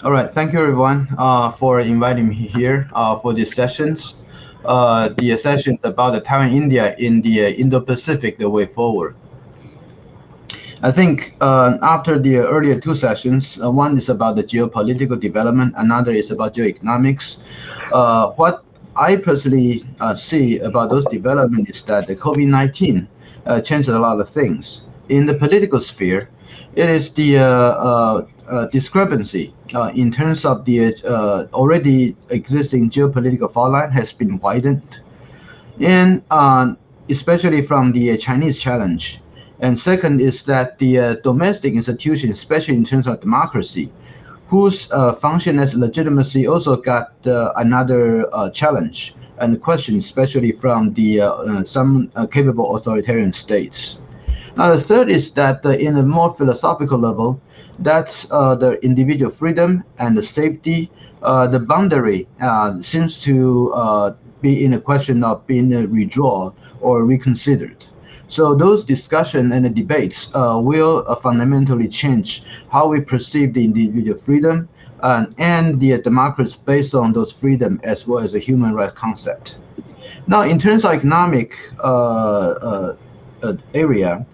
All right, thank you everyone for inviting me here for these sessions. The session is about the Taiwan-India in the Indo-Pacific, the way forward. I think after the earlier two sessions, one is about the geopolitical development, another is about geo-economics. What I personally see about those developments is that the COVID-19 changed a lot of things. In the political sphere, it is the discrepancy in terms of the already existing geopolitical fault line has been widened, and especially from the Chinese challenge. And second is that the domestic institutions, especially in terms of democracy, whose function as legitimacy also got another challenge and question, especially from the some capable authoritarian states. Now, the third is that in a more philosophical level, that's the individual freedom and the safety. The boundary seems to be in a question of being redrawn or reconsidered. So those discussion and the debates will fundamentally change how we perceive the individual freedom and the democracy based on those freedom as well as a human rights concept. Now, in terms of economic area,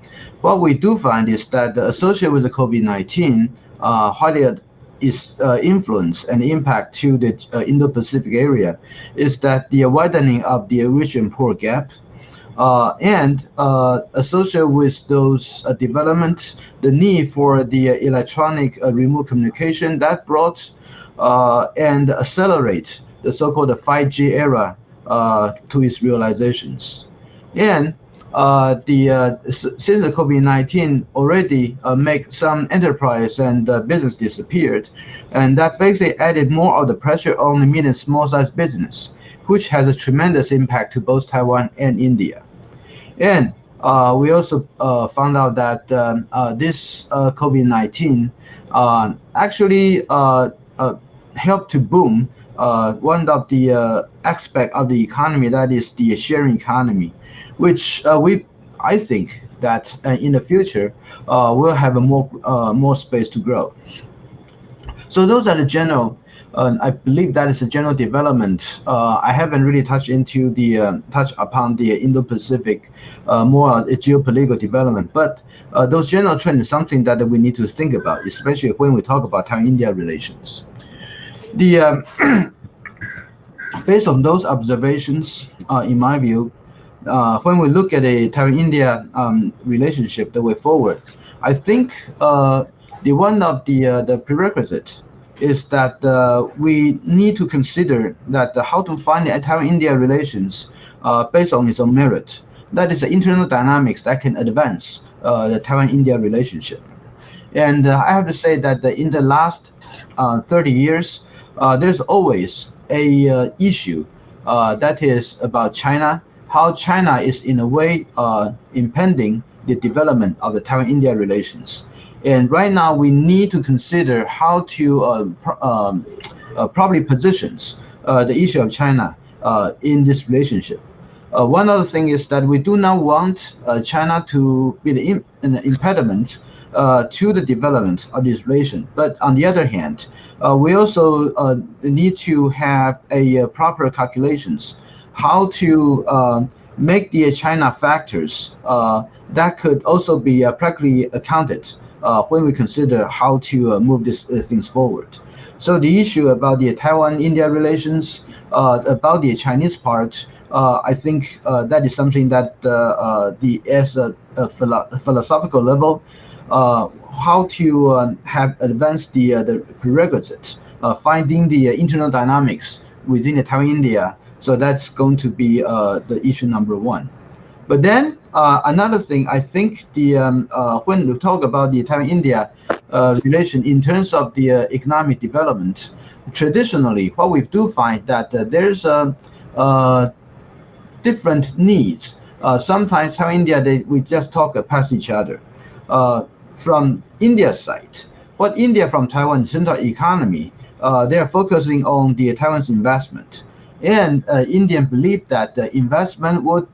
what we do find is that associated with the COVID-19, what it is influence and impact to the Indo-Pacific area is that the widening of the rich and poor gap, and associated with those developments, the need for the electronic remote communication that brought and accelerate the so-called 5G era to its realizations. And since the COVID-19 already make some enterprise and business disappeared, and that basically added more of the pressure on the mid and small size business, which has a tremendous impact to both Taiwan and India. And we also found out that this COVID-19 actually helped to boom one of the aspect of the economy, that is the sharing economy, which I think that in the future will have a more space to grow. So those are the general. I believe that is a general development. I haven't really touched upon the Indo-Pacific, more geopolitical development, but those general trends is something that we need to think about, especially when we talk about Taiwan-India relations. The based on those observations, in my view, when we look at a Taiwan-India relationship the way forward, I think the one of the prerequisite is that we need to consider that how to find the Taiwan-India relations based on its own merit. That is the internal dynamics that can advance the Taiwan-India relationship. And I have to say that in the last 30 years, there's always a issue that is about China, how China is in a way impeding the development of the Taiwan-India relations. And right now, we need to consider how to properly positions the issue of China in this relationship. One other thing is that we do not want China to be an impediment to the development of this relation. But on the other hand, we also need to have a proper calculations how to make the China factors that could also be practically accounted when we consider how to move these things forward. So the issue about the Taiwan-India relations, about the Chinese part, I think that is something that as a philosophical level, how to have advanced the prerequisites, finding the internal dynamics within the Taiwan-India. So that's going to be the issue number one. But then another thing, I think when we talk about the Taiwan-India relation in terms of the economic development, traditionally, what we do find that there's different needs. Sometimes Taiwan-India, we just talk past each other. From India's side, what India from Taiwan central economy, they are focusing on the Taiwan's investment. And Indian believe that the investment would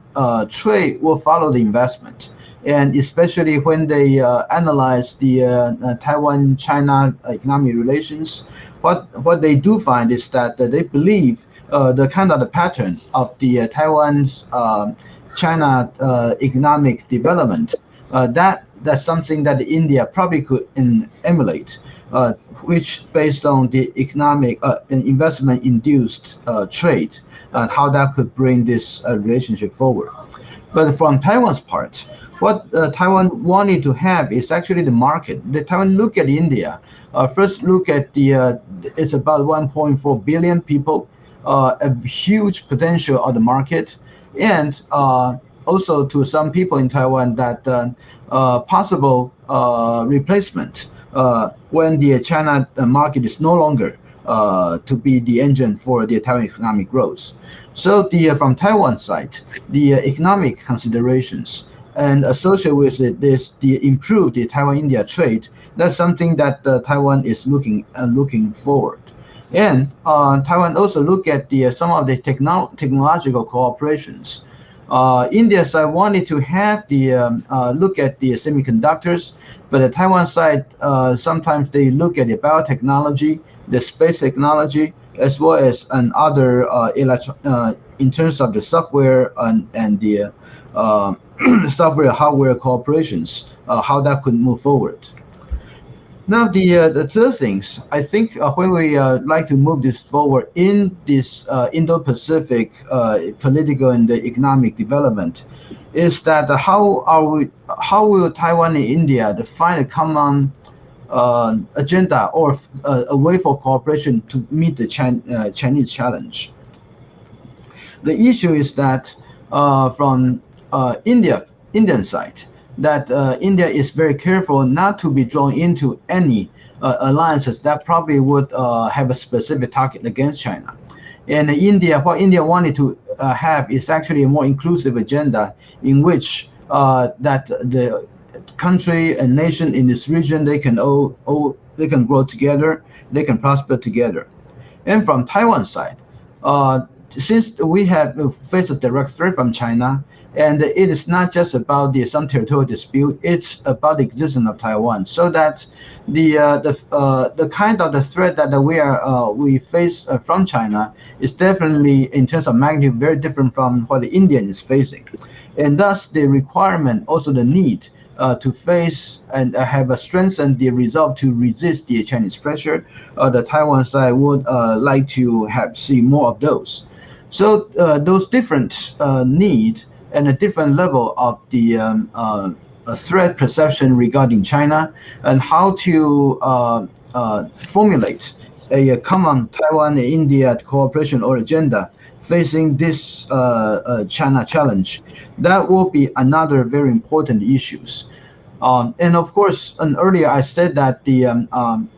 trade will follow the investment, and especially when they analyze the Taiwan-China economic relations, what they do find is that they believe the kind of the pattern of the Taiwan's China economic development, that's something that India probably could emulate, which based on the economic and investment induced trade, and how that could bring this relationship forward. But from Taiwan's part, what Taiwan wanted to have is actually the market. The Taiwan look at India. First, look at it's about 1.4 billion people, a huge potential of the market, and also to some people in Taiwan that possible replacement when the China market is no longer to be the engine for the Taiwan economic growth. So from Taiwan side, the economic considerations and associated with it is the improved the Taiwan-India trade. That's something that Taiwan is looking forward. And Taiwan also look at some of the technological cooperations. India side wanted to have look at the semiconductors, but the Taiwan side sometimes they look at the biotechnology, the space technology, as well as other in terms of the software and the software hardware cooperations, how that could move forward. Now the third things, I think when we like to move this forward in this Indo-Pacific political and economic development, is that how will Taiwan and India define a common agenda or a way for cooperation to meet the Chinese challenge? The issue is that from Indian side, that India is very careful not to be drawn into any alliances that probably would have a specific target against China. And what India wanted to have is actually a more inclusive agenda in which that the country and nation in this region, they can they can grow together, they can prosper together. And from Taiwan side, since we have faced a direct threat from China, and it is not just about some territorial dispute, it's about the existence of Taiwan. So that the kind of the threat that we face from China is definitely, in terms of magnitude, very different from what the Indian is facing. And thus the requirement, also the need to face and have a strengthened the resolve to resist the Chinese pressure, the Taiwan side would like to see more of those. So those different need and a different level of the threat perception regarding China, and how to formulate a common Taiwan-India cooperation or agenda facing this China challenge, that will be another very important issues. And of course, earlier I said that the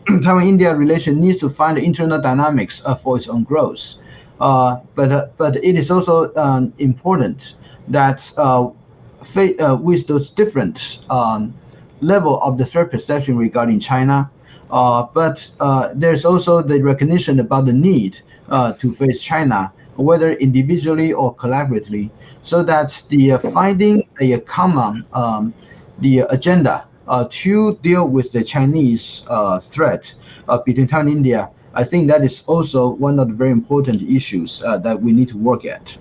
Taiwan-India relation needs to find the internal dynamics for its own growth. But it is also important that with those different level of the threat perception regarding China, but there's also the recognition about the need to face China, whether individually or collaboratively, so that the finding a common the agenda to deal with the Chinese threat between Taiwan and India, I think that is also one of the very important issues that we need to work at.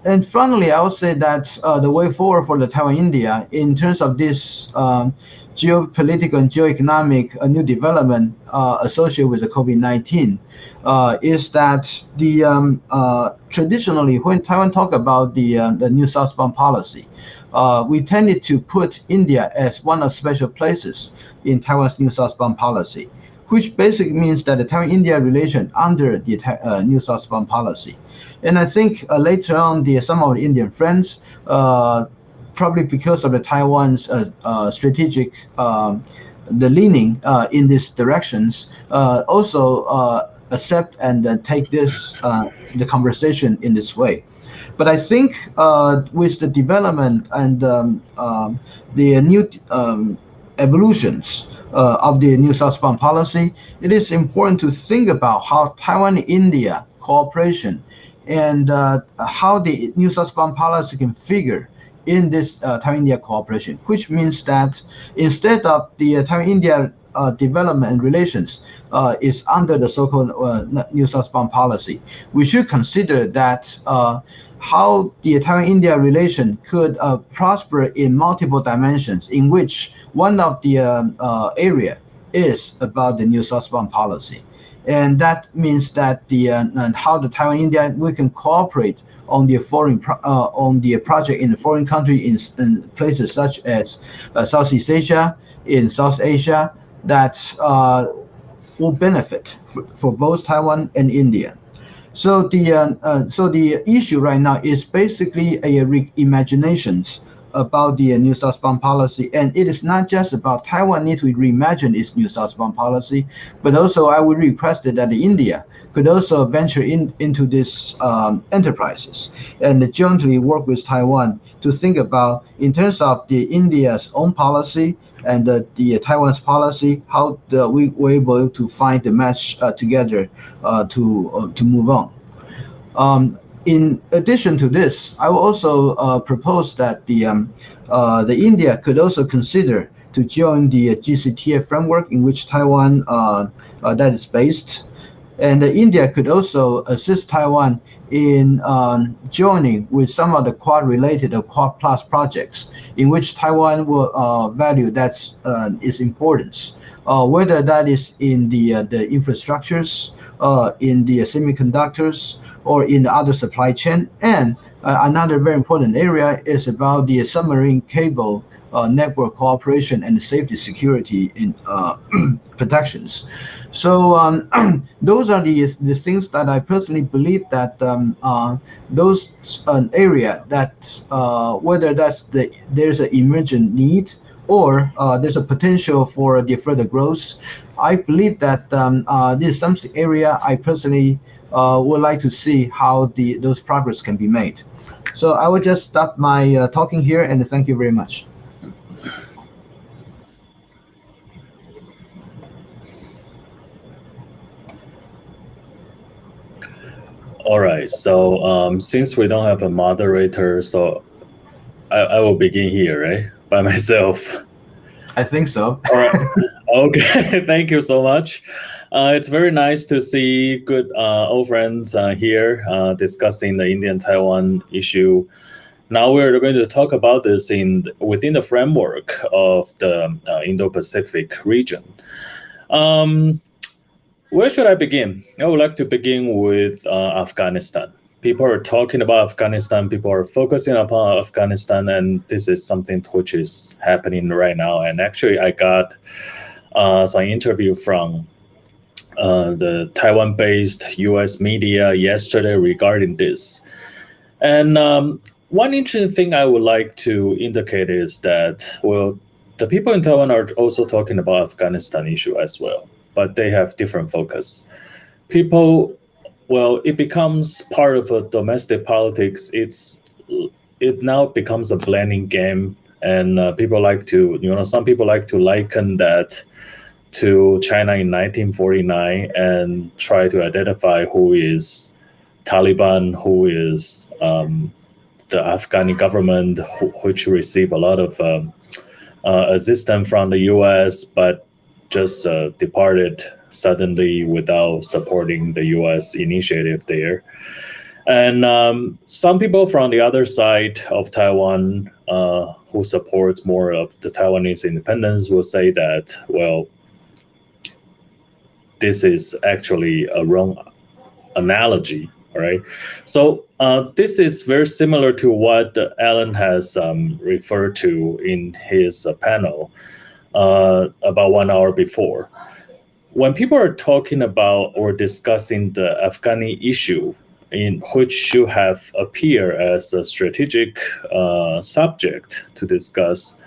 And finally, I would say that the way forward for the Taiwan-India in terms of this geopolitical and geo-economic new development associated with the COVID-19 is that traditionally when Taiwan talk about the new southbound policy, we tended to put India as one of special places in Taiwan's new southbound policy, which basically means that the Taiwan-India relation under the new southbound policy. And I think later on, some of the Indian friends, probably because of the Taiwan's strategic the leaning in these directions, also accept and take this the conversation in this way. But I think with the development and the new evolutions of the new southbound policy, it is important to think about how Taiwan-India cooperation and how the new southbound policy can figure in this Taiwan-India cooperation, which means that instead of the Taiwan-India development and relations is under the so-called New Southbound policy. We should consider that how the Taiwan-India relation could prosper in multiple dimensions, in which one of the area is about the New Southbound policy. And that means that how the Taiwan-India we can cooperate on the on the project in the foreign country in places such as Southeast Asia, in South Asia, that will benefit for both Taiwan and India. So the issue right now is basically a reimaginations about the New Southbound policy, and it is not just about Taiwan need to reimagine its New Southbound policy, but also I would request that India could also venture into these enterprises and jointly work with Taiwan to think about, in terms of the India's own policy and the Taiwan's policy, how we were able to find the match together to move on. In addition to this, I will also propose that the India could also consider to join the GCTF framework in which Taiwan that is based, and India could also assist Taiwan in joining with some of the Quad-related or Quad Plus projects in which Taiwan will value that's its importance, whether that is in the infrastructures, in the semiconductors, or in the other supply chain. And another very important area is about the submarine cable network cooperation and safety security in protections. So those are the things that I personally believe that those area that whether there's an emergent need or there's a potential for the further growth. I believe that this is some area I personally would like to see how those progress can be made. So I will just stop my talking here, and thank you very much. All right. So since we don't have a moderator, so I will begin here, right, by myself. I think so. All right. Okay. Thank you so much. It's very nice to see good old friends here discussing the Indian-Taiwan issue. Now we're going to talk about this within the framework of the Indo-Pacific region. Where should I begin? I would like to begin with Afghanistan. People are talking about Afghanistan, people are focusing upon Afghanistan, and this is something which is happening right now. And actually, I got some interview from the Taiwan-based US media yesterday regarding this. And one interesting thing I would like to indicate is that, well, the people in Taiwan are also talking about Afghanistan issue as well, but they have different focus. People, well, it becomes part of a domestic politics. It now becomes a blending game, and people like to, some people like to liken that to China in 1949 and try to identify who is Taliban, who is the Afghani government, which receive a lot of assistance from the US, but just departed suddenly without supporting the US initiative there. And some people from the other side of Taiwan who supports more of the Taiwanese independence will say that, well, this is actually a wrong analogy, right? So this is very similar to what Alan has referred to in his panel about 1 hour before. When people are talking about or discussing the Afghani issue, in which should have appear as a strategic subject to discuss,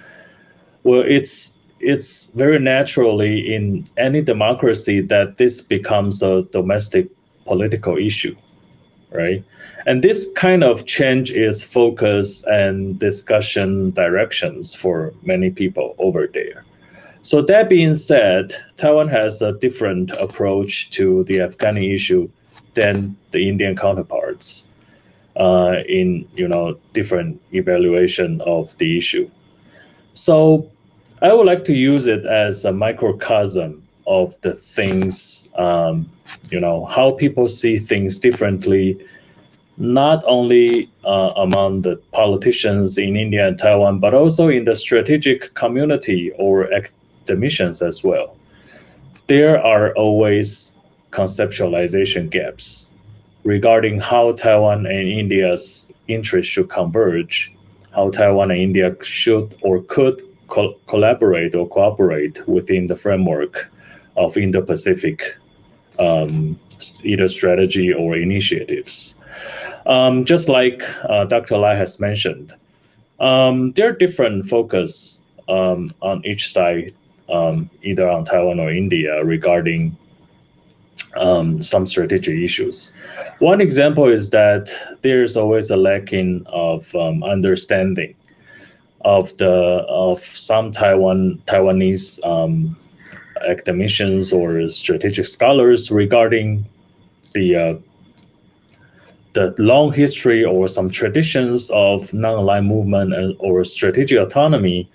well, it's very naturally in any democracy that this becomes a domestic political issue, right? And this kind of change is focus and discussion directions for many people over there. So that being said, Taiwan has a different approach to the Afghani issue than the Indian counterparts in different evaluation of the issue. So I would like to use it as a microcosm of the things, how people see things differently, not only among the politicians in India and Taiwan, but also in the strategic community or academicians as well. There are always conceptualization gaps regarding how Taiwan and India's interests should converge, how Taiwan and India should or could collaborate or cooperate within the framework of Indo-Pacific, either strategy or initiatives. Just like Dr. Lai has mentioned, there are different focus on each side, either on Taiwan or India, regarding some strategic issues. One example is that there's always a lacking of understanding of some Taiwanese academicians or strategic scholars regarding the long history or some traditions of non-aligned movement or strategic autonomy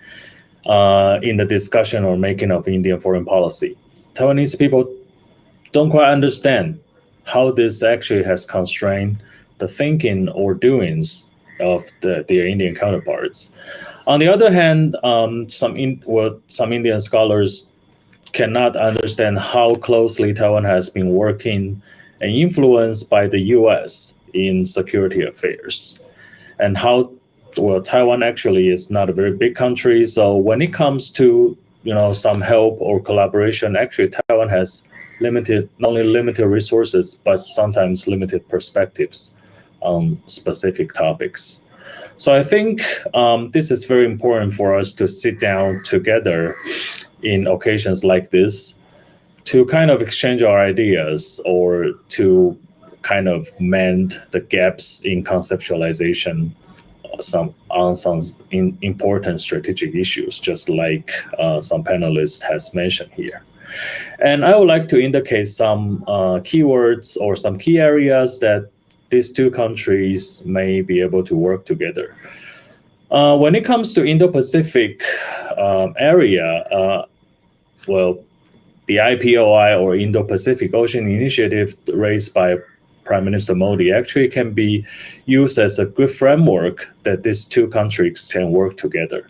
in the discussion or making of Indian foreign policy. Taiwanese people don't quite understand how this actually has constrained the thinking or doings of their Indian counterparts. On the other hand, some Indian scholars cannot understand how closely Taiwan has been working and influenced by the U.S. in security affairs, and how Taiwan actually is not a very big country. So when it comes to some help or collaboration, actually Taiwan has not only limited resources, but sometimes limited perspectives on specific topics. So I think this is very important for us to sit down together in occasions like this to kind of exchange our ideas or to kind of mend the gaps in conceptualization on some important strategic issues, just like some panelists has mentioned here. And I would like to indicate some keywords or some key areas that these two countries may be able to work together. When it comes to Indo-Pacific area, the IPOI or Indo-Pacific Ocean Initiative raised by Prime Minister Modi actually can be used as a good framework that these two countries can work together.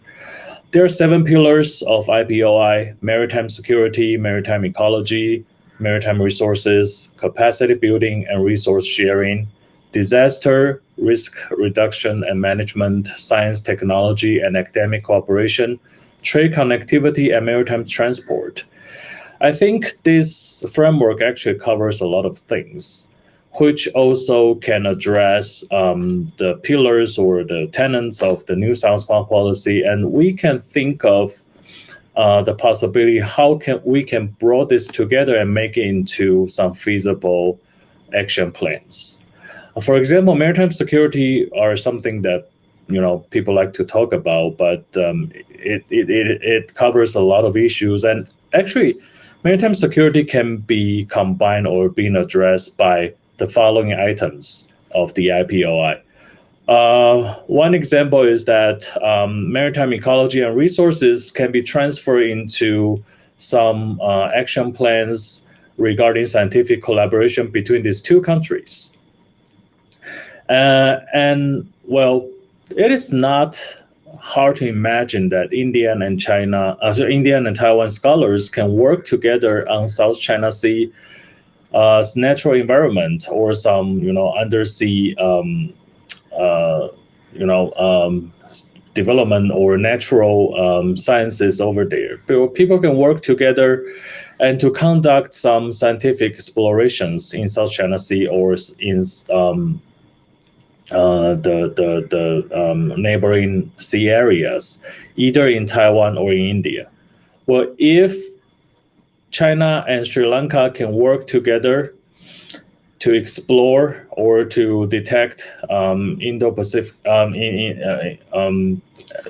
There are 7 pillars of IPOI: maritime security, maritime ecology, maritime resources, capacity building and resource sharing, disaster risk reduction and management, science, technology, and academic cooperation, trade connectivity, and maritime transport. I think this framework actually covers a lot of things, which also can address the pillars or the tenets of the new southbound policy. And we can think of the possibility how we can bring this together and make it into some feasible action plans. For example, maritime security are something that people like to talk about, but it covers a lot of issues. And actually, maritime security can be combined or being addressed by the following items of the IPOI. One example is that maritime ecology and resources can be transferred into some action plans regarding scientific collaboration between these two countries. And it is not hard to imagine that Indian and Taiwan scholars can work together on South China Sea natural environment or some undersea development or natural sciences over there. People can work together and to conduct some scientific explorations in South China Sea or in the neighboring sea areas, either in Taiwan or in India. Well, if China and Sri Lanka can work together to explore or to detect Indo-Pacific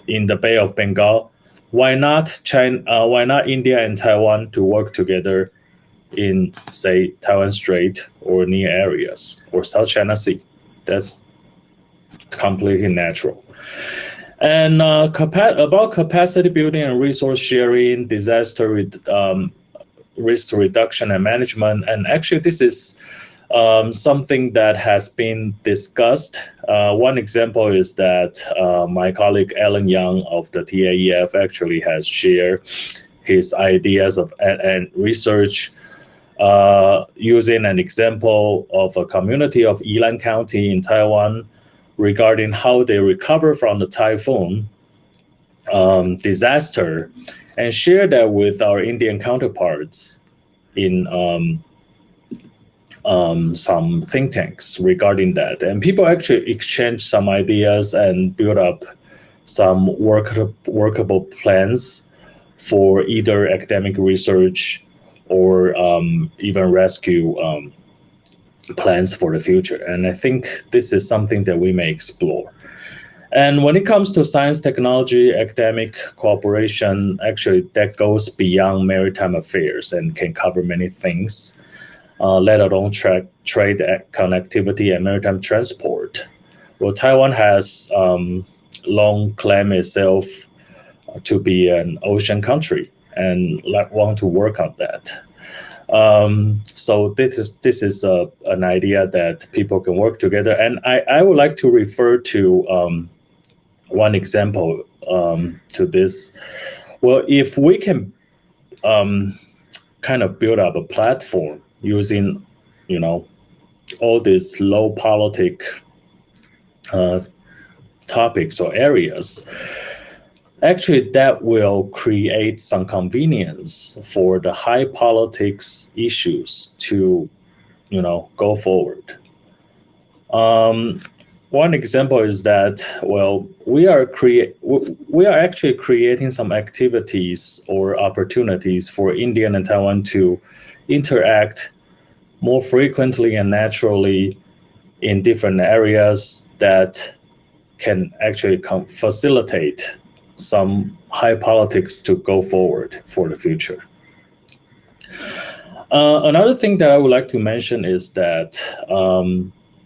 in the Bay of Bengal, why not India and Taiwan to work together in, say, Taiwan Strait or near areas or South China Sea? That's completely natural. And about capacity building and resource sharing, disaster risk reduction and management. And actually, this is something that has been discussed. One example is that my colleague Alan Young of the TAEF actually has shared his ideas of and research using an example of a community of Yilan County in Taiwan regarding how they recover from the typhoon disaster, and share that with our Indian counterparts in some think tanks regarding that. And people actually exchange some ideas and build up some workable plans for either academic research or even rescue plans for the future. And I think this is something that we may explore. And when it comes to science, technology, academic cooperation, actually that goes beyond maritime affairs and can cover many things, let alone trade, connectivity, and maritime transport. Well, Taiwan has long claimed itself to be an ocean country and want to work on that. So this is an idea that people can work together. And I would like to refer to one example to this. Well, if we can kind of build up a platform using, all these low politic topics or areas, actually that will create some convenience for the high politics issues to, go forward. One example is that, well, we are actually creating some activities or opportunities for India and Taiwan to interact more frequently and naturally in different areas that can actually facilitate some high politics to go forward for the future. Another thing that I would like to mention is that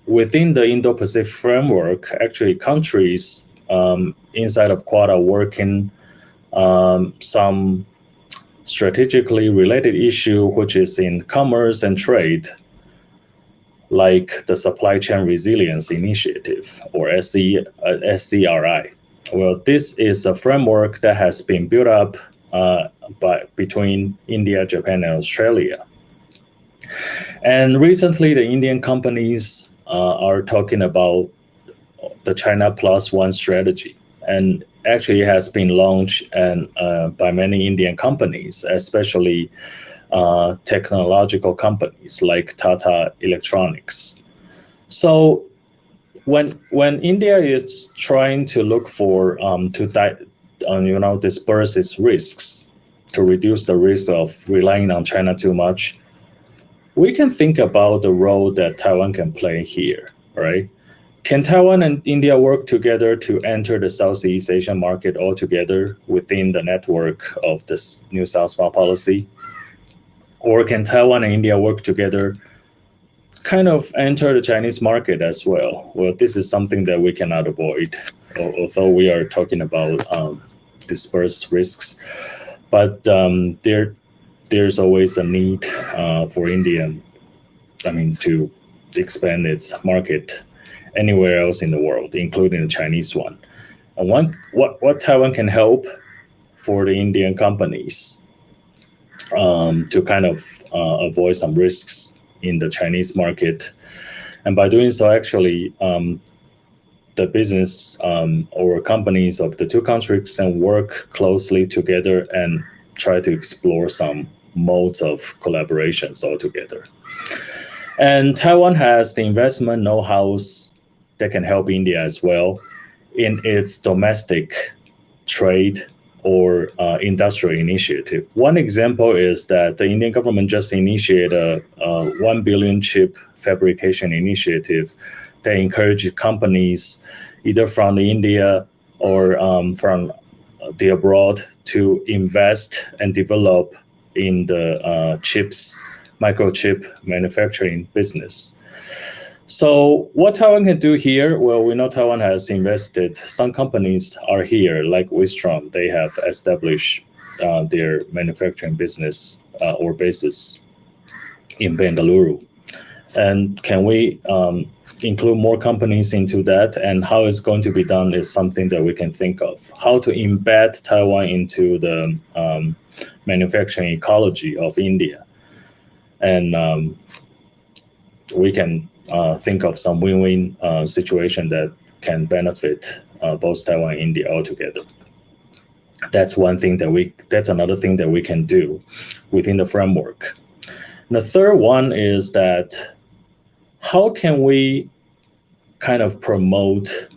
within the Indo-Pacific framework, actually countries inside of Quad are working some strategically related issue, which is in commerce and trade, like the Supply Chain Resilience Initiative, or SCRI. Well, this is a framework that has been built up between India, Japan, and Australia. And recently, the Indian companies are talking about the China Plus One strategy, and actually it has been launched by many Indian companies, especially technological companies like Tata Electronics. So when India is trying to look for disperse its risks, to reduce the risk of relying on China too much, we can think about the role that Taiwan can play here, right? Can Taiwan and India work together to enter the Southeast Asian market altogether within the network of this new southbound policy? Or can Taiwan and India work together kind of enter the Chinese market as well? Well, this is something that we cannot avoid, although we are talking about dispersed risks. But there's always a need for India, to expand its market anywhere else in the world, including the Chinese one. And what Taiwan can help for the Indian companies to kind of avoid some risks in the Chinese market. And by doing so, actually, the business or companies of the two countries can work closely together and try to explore some modes of collaborations altogether. And Taiwan has the investment know-hows that can help India as well in its domestic trade or industrial initiative. One example is that the Indian government just initiated a 1 billion chip fabrication initiative that encourages companies either from India or from the abroad to invest and develop in the microchip manufacturing business. So what Taiwan can do here? Well, we know Taiwan has invested. Some companies are here, like Wistron. They have established their manufacturing business or bases in Bengaluru. And can we include more companies into that? And how it's going to be done is something that we can think of. How to embed Taiwan into the manufacturing ecology of India. And we can think of some win-win situation that can benefit both Taiwan and India altogether. That's one thing that's another thing that we can do within the framework. And the third one is that how can we kind of promote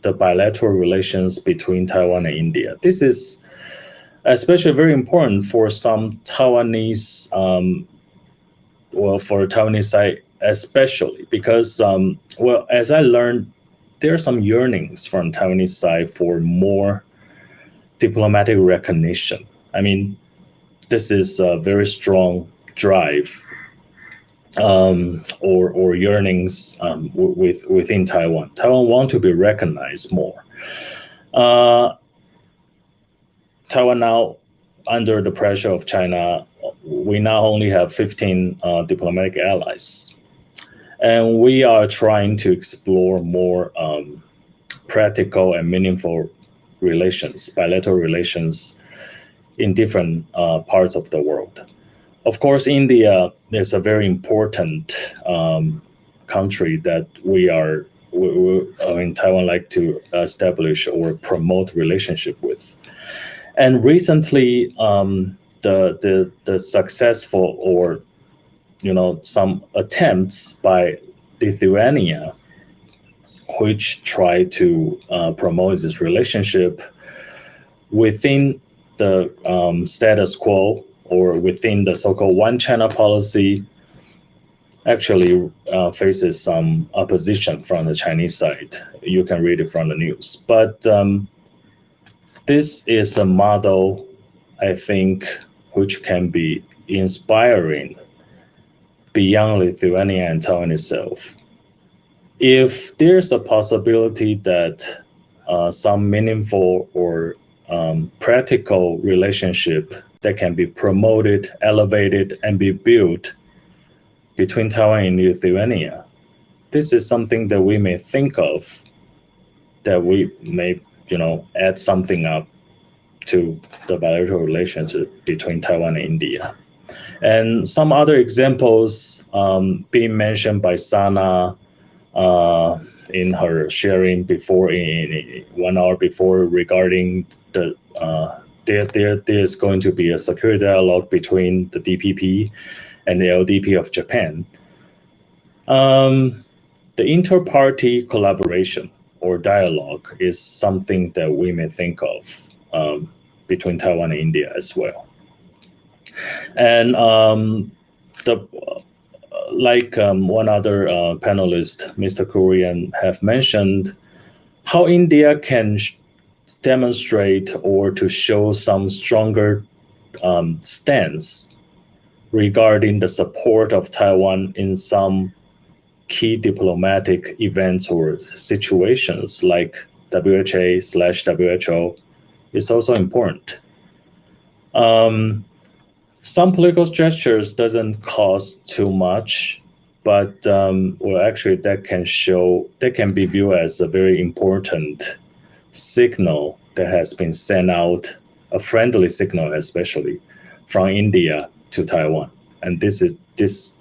the bilateral relations between Taiwan and India? This is especially very important for some Taiwanese, for the Taiwanese side especially, because, as I learned, there are some yearnings from Taiwanese side for more diplomatic recognition. I mean, this is a very strong drive or yearnings within Taiwan. Taiwan want to be recognized more. Taiwan now, under the pressure of China, we now only have 15 diplomatic allies. And we are trying to explore more practical and meaningful relations, bilateral relations in different parts of the world. Of course, India is a very important country that we in Taiwan like to establish or promote relationship with. And recently, the successful or some attempts by Lithuania, which try to promote this relationship within the status quo or within the so-called one-China policy, actually faces some opposition from the Chinese side. You can read it from the news. But this is a model, I think, which can be inspiring beyond Lithuania and Taiwan itself. If there's a possibility that some meaningful or practical relationship that can be promoted, elevated, and be built between Taiwan and Lithuania, this is something that we may think of, that we may, add something up to the bilateral relationship between Taiwan and India. And some other examples being mentioned by Sana in her sharing before, in 1 hour before, regarding the there's going to be a security dialogue between the DPP and the LDP of Japan. The inter-party collaboration or dialogue is something that we may think of between Taiwan and India as well. And one other panelist, Mr. Korean, have mentioned, how India can demonstrate or to show some stronger stance regarding the support of Taiwan in some key diplomatic events or situations like WHA/WHO is also important. Some political gestures doesn't cost too much, but actually that can be viewed as a very important signal that has been sent out, a friendly signal especially from India to Taiwan. And this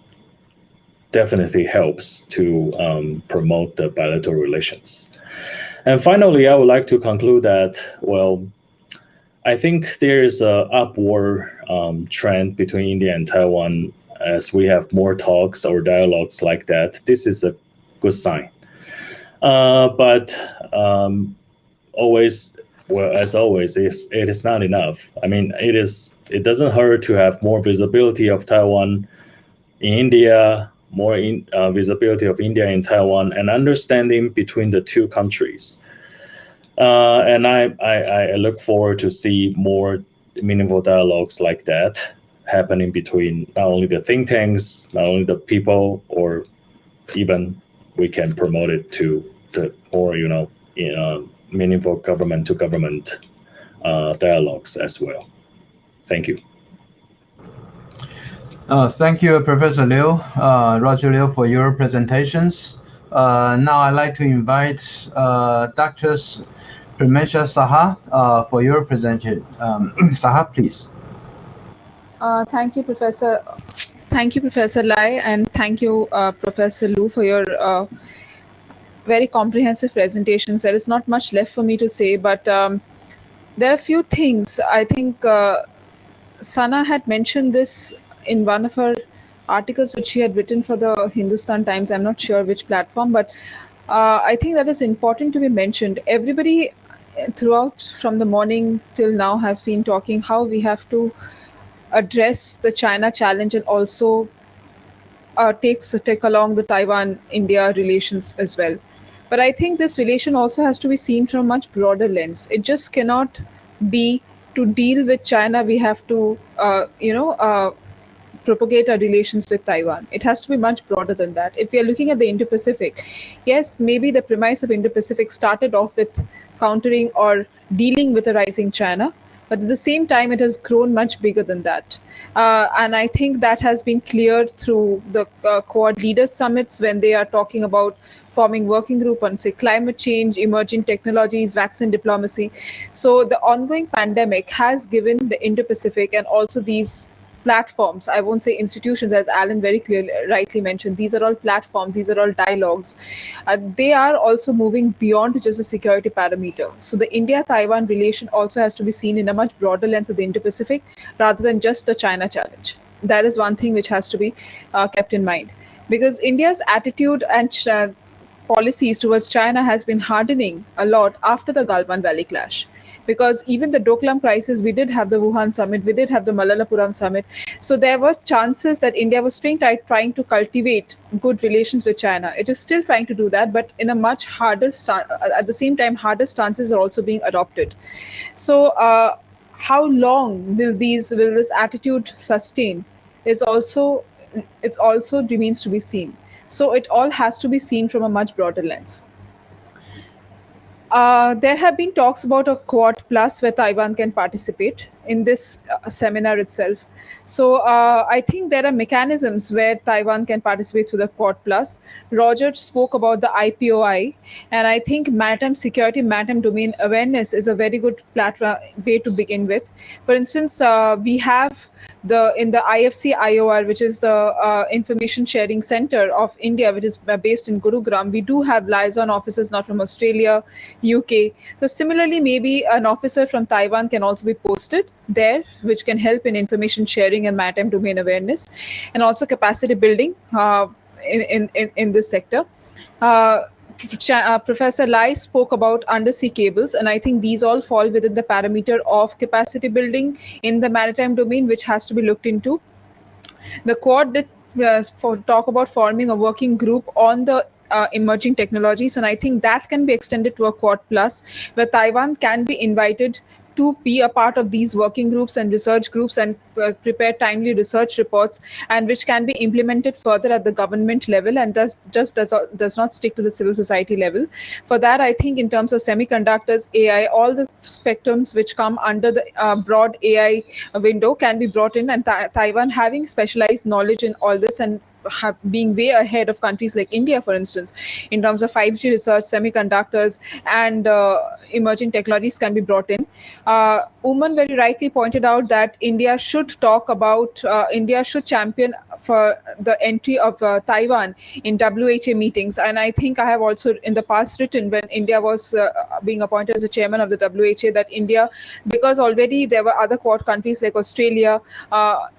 definitely helps to promote the bilateral relations. And finally, I would like to conclude that, I think there is an upward trend between India and Taiwan as we have more talks or dialogues like that. This is a good sign. But as always, it is not enough. I mean, it doesn't hurt to have more visibility of Taiwan in India, more visibility of India in Taiwan, and understanding between the two countries. And I look forward to see more meaningful dialogues like that happening between not only the think tanks, not only the people, or even we can promote it to the more, meaningful government-to-government dialogues as well. Thank you. Thank you, Professor Liu, Roger Liu, for your presentations. Now I'd like to invite Dr. Pramesha Saha for your presentation. Saha, please. Thank you, Professor. Thank you, Professor Lai, and thank you, Professor Liu, for your very comprehensive presentations. There is not much left for me to say, but there are a few things. I think Sana had mentioned this in one of her articles which she had written for the Hindustan Times. I'm not sure which platform, but I think that is important to be mentioned. Everybody throughout from the morning till now have been talking how we have to address the China challenge and also take along the Taiwan-India relations as well. But I think this relation also has to be seen from a much broader lens. It just cannot be to deal with China. We have to, propagate our relations with Taiwan. It has to be much broader than that. If we are looking at the Indo-Pacific, yes, maybe the premise of Indo-Pacific started off with countering or dealing with a rising China, but at the same time, it has grown much bigger than that. And I think that has been clear through the Quad Leaders Summits when they are talking about forming working group on, say, climate change, emerging technologies, vaccine diplomacy. So the ongoing pandemic has given the Indo-Pacific and also these platforms, I won't say institutions, as Alan very clearly rightly mentioned, these are all platforms, these are all dialogues. They are also moving beyond just a security parameter. So the India-Taiwan relation also has to be seen in a much broader lens of the Indo-Pacific rather than just the China challenge. That is one thing which has to be kept in mind. Because India's attitude and policies towards China has been hardening a lot after the Galwan Valley clash. Because even the Doklam crisis, we did have the Wuhan summit, we did have the Malayapuram summit. So there were chances that India was trying to cultivate good relations with China. It is still trying to do that, but in a much harder, at the same time, harder stances are also being adopted. So how long will this attitude sustain? It also remains to be seen. So it all has to be seen from a much broader lens. There have been talks about a Quad Plus where Taiwan can participate in this seminar itself. So I think there are mechanisms where Taiwan can participate through the Quad Plus. Roger spoke about the IPOI, and I think maritime security, maritime domain awareness is a very good platform way to begin with. For instance, we have in the IFC IOR, which is the Information Sharing Center of India, which is based in Gurugram. We do have liaison officers now from Australia, UK. So similarly, maybe an officer from Taiwan can also be posted there, which can help in information sharing and maritime domain awareness, and also capacity building in this sector. Professor Lai spoke about undersea cables, and I think these all fall within the parameter of capacity building in the maritime domain, which has to be looked into. The Quad did talk about forming a working group on the emerging technologies, and I think that can be extended to a Quad Plus, where Taiwan can be invited to be a part of these working groups and research groups and prepare timely research reports, and which can be implemented further at the government level and does not stick to the civil society level. For that, I think in terms of semiconductors, AI, all the spectrums which come under the broad AI window can be brought in, and Taiwan having specialized knowledge in all this and being way ahead of countries like India, for instance, in terms of 5G research, semiconductors, and emerging technologies can be brought in. Uman very rightly pointed out that India should champion for the entry of Taiwan in WHA meetings. And I think I have also in the past written when India was being appointed as the chairman of the WHA that India, because already there were other Quad countries like Australia,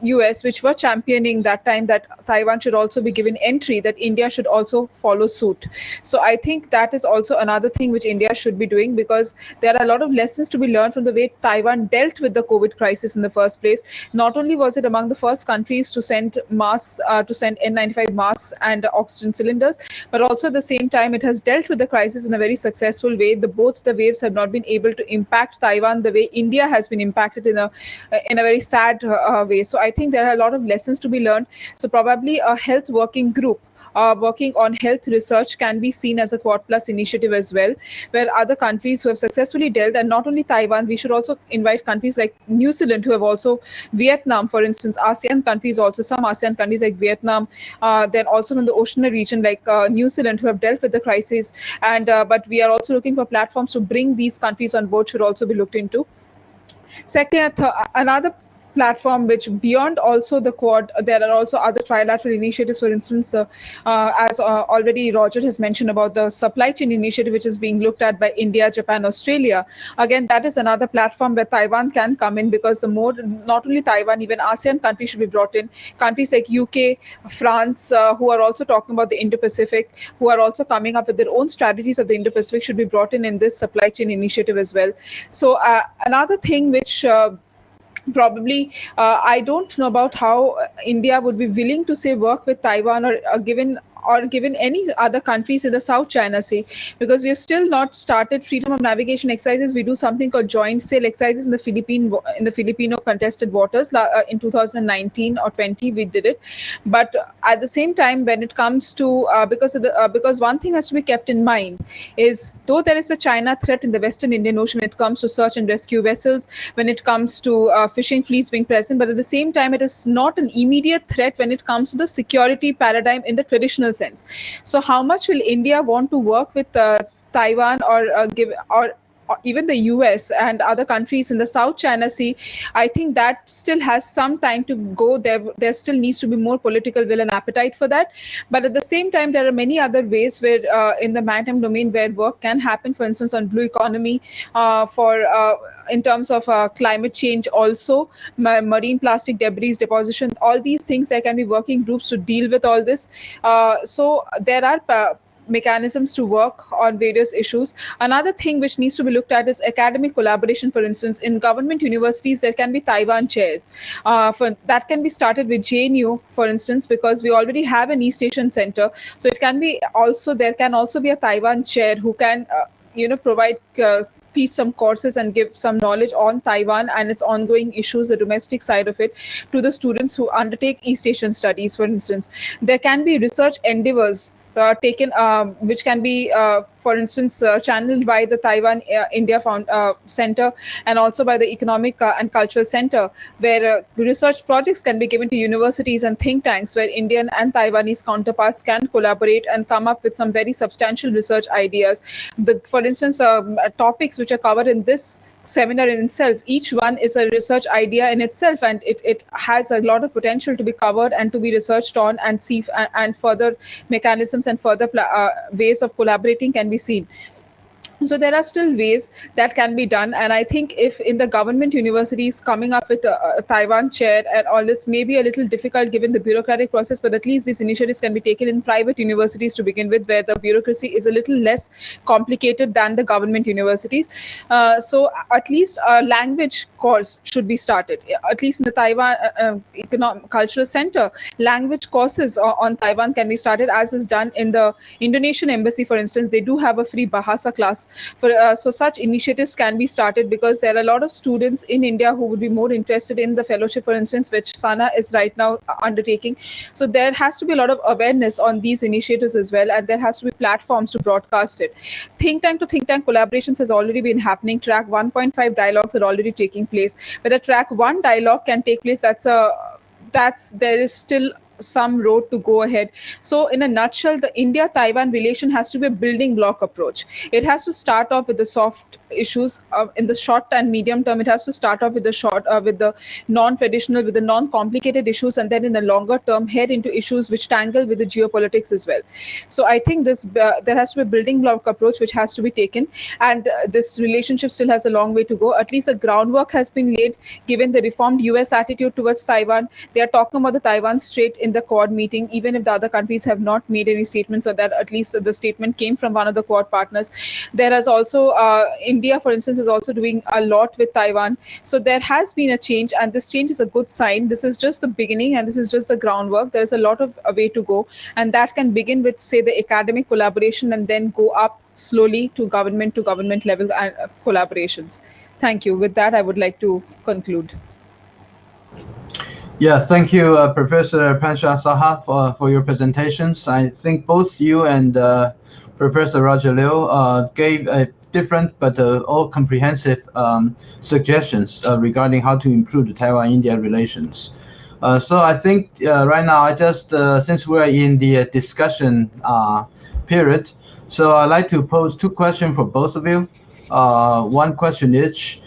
US, which were championing that time that Taiwan should also be given entry, that India should also follow suit. So I think that is also another thing which India should be doing, because there are a lot of lessons to be learned from the way Taiwan dealt with the COVID crisis in the first place. Not only was it among the first countries to send masks, to send N95 masks and oxygen cylinders, but also at the same time it has dealt with the crisis in a very successful way. Both the waves have not been able to impact Taiwan the way India has been impacted in a very sad way. So I think there are a lot of lessons to be learned. So probably a health working group working on health research can be seen as a Quad Plus initiative as well, where other countries who have successfully dealt, and not only Taiwan, we should also invite countries like New Zealand, who have also, Vietnam, for instance, ASEAN countries also, some ASEAN countries like Vietnam, then also from the Oceania region like New Zealand, who have dealt with the crisis. And but we are also looking for platforms to bring these countries on board, should also be looked into. Second, another platform which beyond also the Quad, there are also other trilateral initiatives. For instance, as already Roger has mentioned about the supply chain initiative, which is being looked at by India, Japan, Australia. Again, that is another platform where Taiwan can come in, because the more, not only Taiwan, even ASEAN countries should be brought in. Countries like UK, France, who are also talking about the Indo-Pacific, who are also coming up with their own strategies of the Indo-Pacific, should be brought in this supply chain initiative as well. So another thing which probably I don't know about how India would be willing to say work with Taiwan, or given any other countries in the South China Sea, because we have still not started freedom of navigation exercises. We do something called joint sail exercises in the Filipino contested waters in 2019 or 20. We did it, but at the same time, when it comes to because one thing has to be kept in mind is, though there is a China threat in the Western Indian Ocean when it comes to search and rescue vessels, when it comes to fishing fleets being present, but at the same time, it is not an immediate threat when it comes to the security paradigm in the traditional sense. So how much will India want to work with Taiwan, or even the US and other countries in the South China Sea? I think that still has some time to go. There still needs to be more political will and appetite for that. But at the same time, there are many other ways where in the maritime domain where work can happen. For instance, on blue economy, in terms of climate change, also marine plastic debris deposition, all these things, there can be working groups to deal with all this. So there are mechanisms to work on various issues. Another thing which needs to be looked at is academic collaboration. For instance, in government universities, there can be Taiwan chairs. That can be started with JNU, for instance, because we already have an East Asian center. So it can be also, there can also be a Taiwan chair who can, provide teach some courses and give some knowledge on Taiwan and its ongoing issues, the domestic side of it, to the students who undertake East Asian studies, for instance. There can be research endeavors taken, which can be, for instance, channeled by the Taiwan-India Center, and also by the Economic and Cultural Center, where research projects can be given to universities and think tanks, where Indian and Taiwanese counterparts can collaborate and come up with some very substantial research ideas. For instance, topics which are covered in this seminar in itself, each one is a research idea in itself, and it has a lot of potential to be covered and to be researched on, and see and further mechanisms and further ways of collaborating can be seen. So there are still ways that can be done, and I think if in the government universities coming up with a Taiwan chair and all this may be a little difficult given the bureaucratic process, but at least these initiatives can be taken in private universities to begin with, where the bureaucracy is a little less complicated than the government universities. So at least a language course should be started, at least in the Taiwan Cultural Center. Language courses on Taiwan can be started, as is done in the Indonesian embassy, for instance. They do have a free Bahasa class. So such initiatives can be started, because there are a lot of students in India who would be more interested in the fellowship, for instance, which Sana is right now undertaking. So there has to be a lot of awareness on these initiatives as well, and there has to be platforms to broadcast it. Think tank to think tank collaborations has already been happening. Track 1.5 dialogues are already taking place. But a track 1 dialogue can take place, there is still some road to go ahead. So in a nutshell, the India-Taiwan relation has to be a building block approach. It has to start off with the soft issues in the short and medium term. It has to start off with the non-traditional, with the non-complicated issues, and then in the longer term head into issues which tangle with the geopolitics as well. So I think there has to be a building block approach which has to be taken, and this relationship still has a long way to go. At least the groundwork has been laid, given the reformed US attitude towards Taiwan. They are talking about the Taiwan Strait in the Quad meeting, even if the other countries have not made any statements, or that at least the statement came from one of the Quad partners. There is also India, for instance, is also doing a lot with Taiwan. So there has been a change, and this change is a good sign. This is just the beginning, and this is just the groundwork. There is a lot of a way to go, and that can begin with, say, the academic collaboration, and then go up slowly to government level collaborations. Thank you. With that, I would like to conclude. Yeah, thank you, Professor Pansha Saha, for your presentations. I think both you and Professor Roger Liu gave different but all comprehensive suggestions regarding how to improve the Taiwan-India relations. So I think right now, I just since we're in the discussion period, so I'd like to pose two questions for both of you. One question each.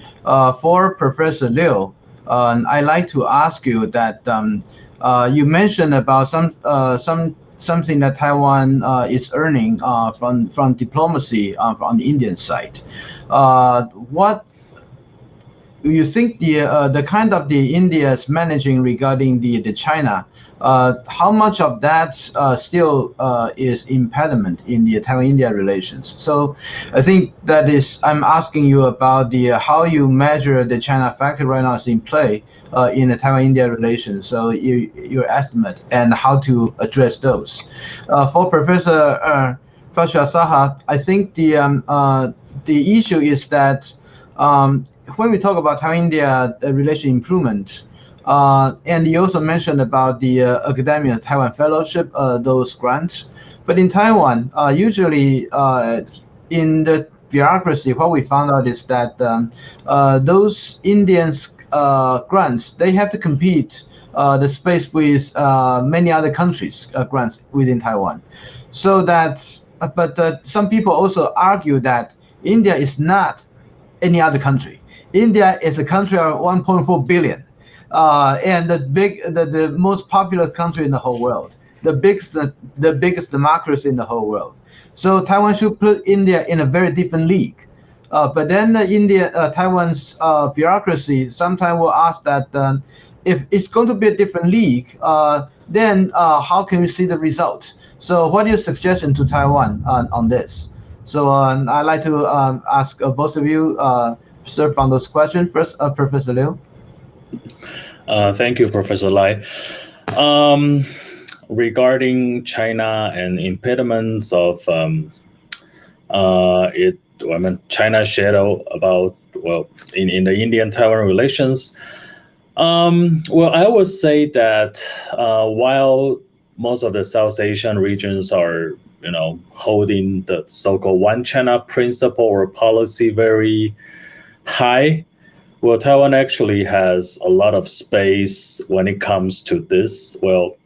For Professor Liu, I'd like to ask you that you mentioned about something that Taiwan is earning from diplomacy on the Indian side. What do you think the kind of the India is managing regarding the China? How much of that still is impediment in the Taiwan-India relations? So I think that is, I'm asking you about the how you measure the China factor right now is in play in the Taiwan-India relations. So your estimate and how to address those. For Professor Fasha Saha, I think the issue is that when we talk about Taiwan-India relation improvement, and you also mentioned about the Academia Taiwan Fellowship, those grants. But in Taiwan, usually in the bureaucracy, what we found out is that those Indians grants, they have to compete the space with many other countries' grants within Taiwan. So that, but some people also argue that India is not any other country. India is a country of 1.4 billion. And the most popular country in the whole world, the biggest democracy in the whole world. So Taiwan should put India in a very different league. But then Taiwan's bureaucracy sometimes will ask that if it's going to be a different league, then how can we see the results? So what is your suggestion to Taiwan on this? So I'd like to ask both of you serve on those questions. First, Professor Liu. Thank you, Professor Lai. Regarding China and impediments of China's shadow about in the Indian-Taiwan relations. I would say that while most of the South Asian regions are holding the so-called one China principle or policy very high, well, Taiwan actually has a lot of space when it comes to this. Well,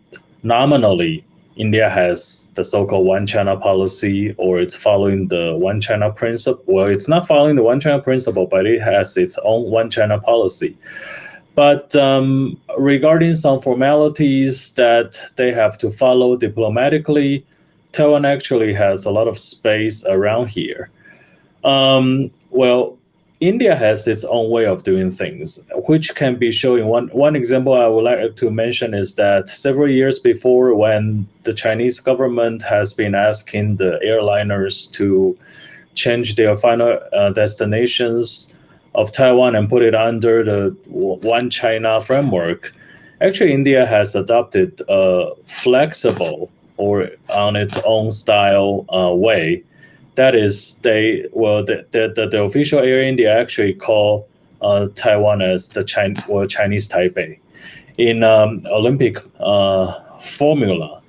nominally, India has the so-called one China policy, or it's following the one China principle. Well, it's not following the one China principle, but it has its own one China policy. But regarding some formalities that they have to follow diplomatically, Taiwan actually has a lot of space around here. India has its own way of doing things, which can be shown. One example I would like to mention is that several years before, when the Chinese government has been asking the airliners to change their final destinations of Taiwan and put it under the One China framework, actually India has adopted a flexible or on its own style way. That is, the official Air India actually call Taiwan as the Chinese Taipei in Olympic formula,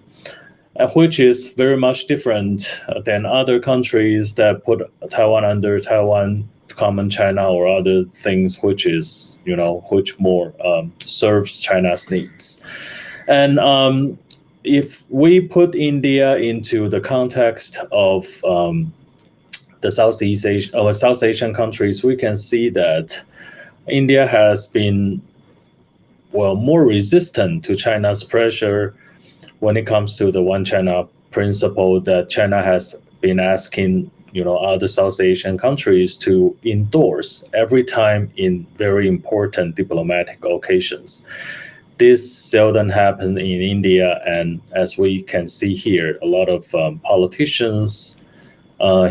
which is very much different than other countries that put Taiwan under Taiwan Common China or other things, which is which more serves China's needs. And if we put India into the context of the South Asian countries, we can see that India has been more resistant to China's pressure when it comes to the one China principle that China has been asking other South Asian countries to endorse every time in very important diplomatic occasions. This seldom happens in India, and as we can see here, a lot of politicians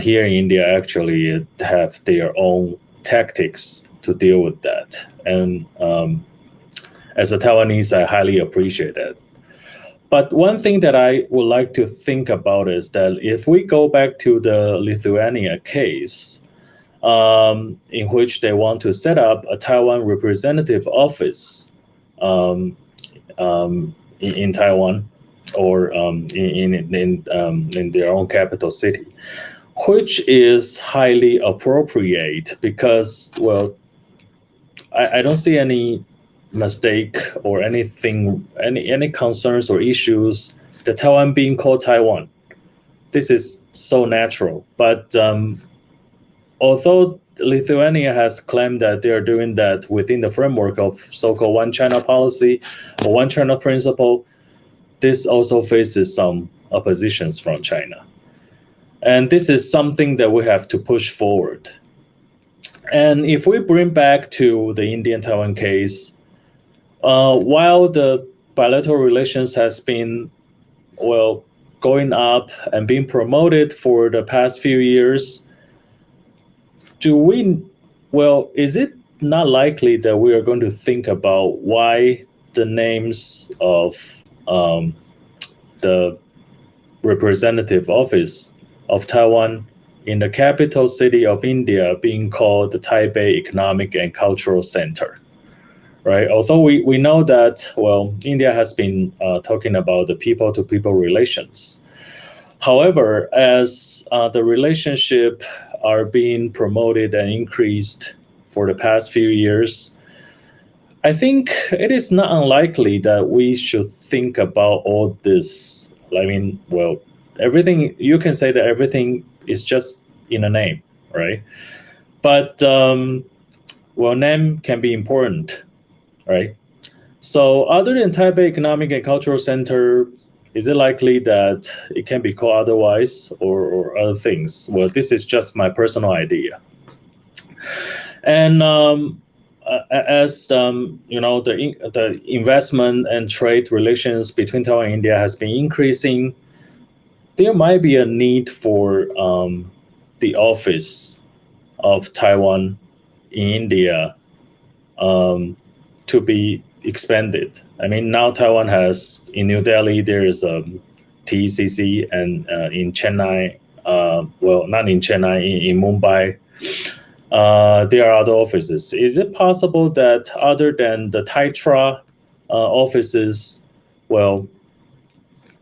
here in India actually have their own tactics to deal with that. And as a Taiwanese, I highly appreciate that. But one thing that I would like to think about is that if we go back to the Lithuania case, in which they want to set up a Taiwan representative office in Taiwan or in their own capital city, which is highly appropriate because, well, I don't see any mistake or anything, any concerns or issues that Taiwan being called Taiwan. This is so natural. But although Lithuania has claimed that they are doing that within the framework of so-called One China policy or One China principle, this also faces some oppositions from China. And this is something that we have to push forward. And if we bring back to the India-Taiwan case, while the bilateral relations has been, well, going up and being promoted for the past few years, is it not likely that we are going to think about why the names of the representative office of Taiwan in the capital city of India being called the Taipei Economic and Cultural Center, right? Although we know that, well, India has been talking about the people-to-people relations. However, as the relationship are being promoted and increased for the past few years, I think it is not unlikely that we should think about all this. I mean, well, everything, you can say that everything is just in a name, right? But, well, name can be important, right? So other than Taipei Economic and Cultural Center, is it likely that it can be called otherwise or other things? Well, this is just my personal idea. And as you know, the investment and trade relations between Taiwan and India has been increasing, there might be a need for the office of Taiwan in India to be expanded. I mean, now Taiwan has, in New Delhi, there is a TECC, and in Chennai, well, not in Chennai, in Mumbai, there are other offices. Is it possible that other than the TAITRA offices, well,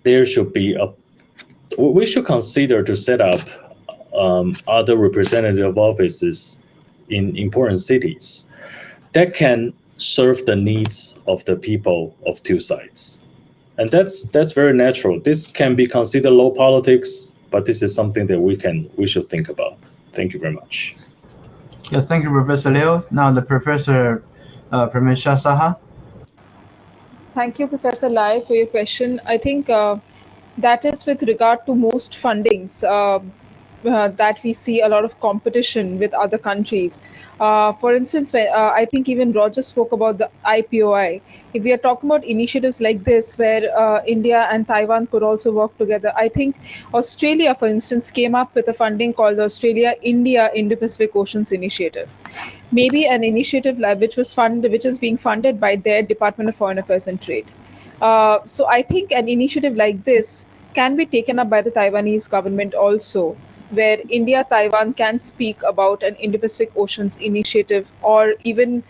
there should be we should consider to set up other representative offices in important cities that can serve the needs of the people of two sides. And that's very natural. This can be considered low politics, but this is something that we should think about. Thank you very much. Yes, thank you, Professor Liu. Now the Professor Pramesh Saha. Thank you, Professor Lai, for your question. I think that is with regard to most fundings that we see a lot of competition with other countries. For instance, I think even Roger spoke about the IPOI. If we are talking about initiatives like this, where India and Taiwan could also work together, I think Australia, for instance, came up with a funding called the Australia-India Indo-Pacific Oceans Initiative. Maybe an initiative which is being funded by their Department of Foreign Affairs and Trade. So I think an initiative like this can be taken up by the Taiwanese government also, where India-Taiwan can speak about an Indo-Pacific Oceans initiative, or even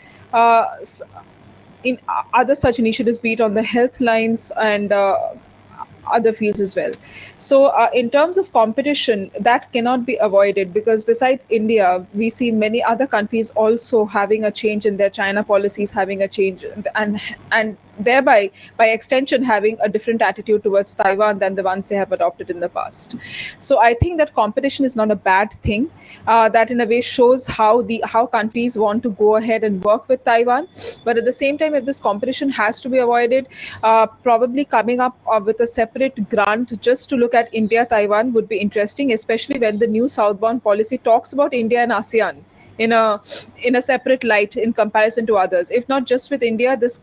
in other such initiatives, be it on the health lines and other fields as well. So in terms of competition, that cannot be avoided, because besides India, we see many other countries also having a change in their China policies, having a change, and thereby by extension having a different attitude towards Taiwan than the ones they have adopted in the past. So I think that competition is not a bad thing. That in a way shows how countries want to go ahead and work with Taiwan. But at the same time, if this competition has to be avoided, probably coming up with a separate grant just to look at India-Taiwan would be interesting, especially when the new southbound policy talks about India and ASEAN in a separate light in comparison to others. If not just with India, this